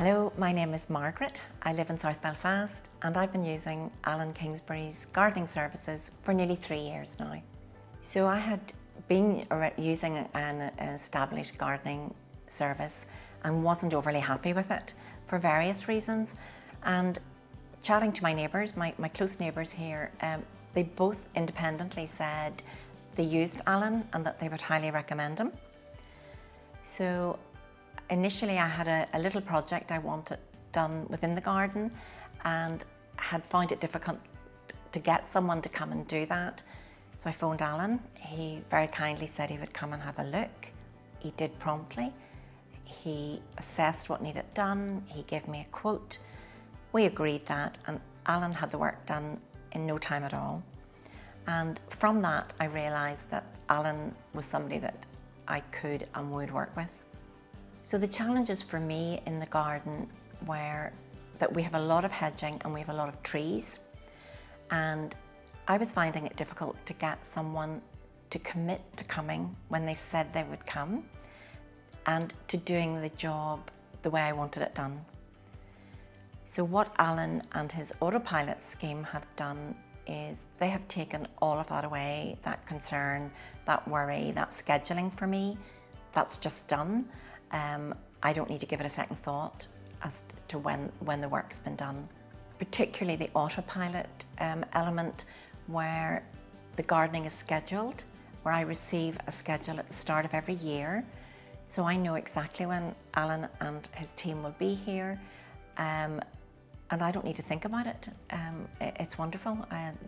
Hello, my name is Margaret. I live in South Belfast and I've been using Alan Kingsberry's gardening services for nearly 3 years now. So I had been using an established gardening service and wasn't overly happy with it for various reasons. And chatting to my neighbours, my close neighbours here, they both independently said they used Alan and that they would highly recommend him. So initially I had a little project I wanted done within the garden and had found it difficult to get someone to come and do that. So I phoned Alan. He very kindly said he would come and have a look. He did promptly. He assessed what needed done. He gave me a quote. We agreed that, and Alan had the work done in no time at all. And from that I realised that Alan was somebody that I could and would work with. So the challenges for me in the garden were that we have a lot of hedging and we have a lot of trees, and I was finding it difficult to get someone to commit to coming when they said they would come and to doing the job the way I wanted it done. So what Alan and his autopilot scheme have done is they have taken all of that away, that concern, that worry, that scheduling for me. That's just done. I don't need to give it a second thought as to when the work's been done. Particularly the autopilot element where the gardening is scheduled, where I receive a schedule at the start of every year. So I know exactly when Alan and his team will be here. And I don't need to think about it. It's wonderful.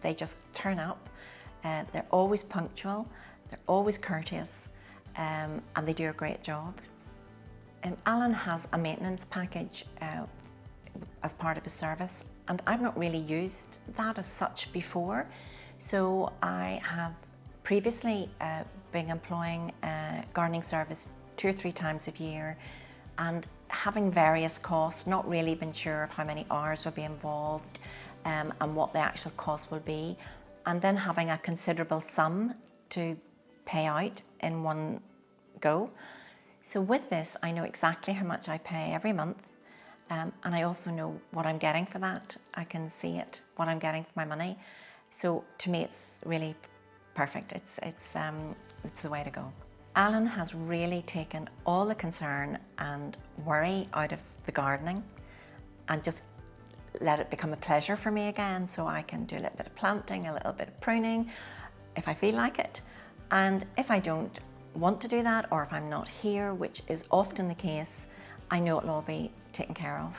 They just turn up. They're always punctual. They're always courteous. And they do a great job. Alan has a maintenance package as part of his service, and I've not really used that as such before. So I have previously been employing a gardening service 2 or 3 times a year, and having various costs, not really been sure of how many hours will be involved and what the actual cost will be, and then having a considerable sum to pay out in one go. So with this, I know exactly how much I pay every month, and I also know what I'm getting for that. I can see it, what I'm getting for my money. So to me, it's really perfect. It's the way to go. Alan has really taken all the concern and worry out of the gardening and just let it become a pleasure for me again, so I can do a little bit of planting, a little bit of pruning if I feel like it. And if I don't want to do that, or if I'm not here, which is often the case, I know it'll all be taken care of.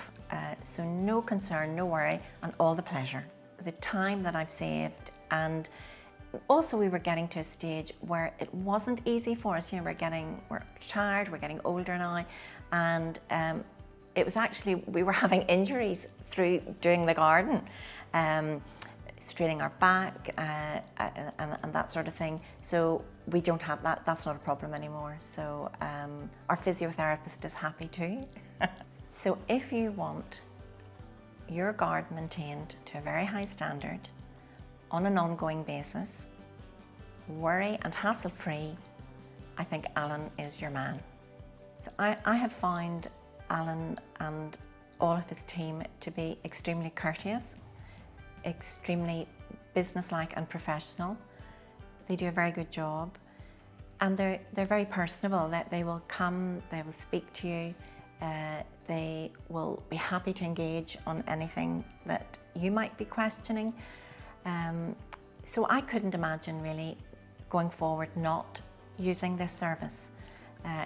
So no concern, no worry, and all the pleasure. The time that I've saved, and also we were getting to a stage where it wasn't easy for us. You know, we're tired, we're getting older now, and it was actually, we were having injuries through doing the garden, straining our back and that sort of thing. So we don't have that, that's not a problem anymore. So our physiotherapist is happy too. So if you want your garden maintained to a very high standard on an ongoing basis, worry and hassle-free, I think Alan is your man. So I have found Alan and all of his team to be extremely courteous, extremely businesslike and professional. They do a very good job, and they're very personable. That they will come, they will speak to you, they will be happy to engage on anything that you might be questioning. So I couldn't imagine really going forward not using this service.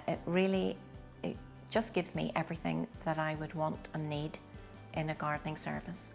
It just gives me everything that I would want and need in a gardening service.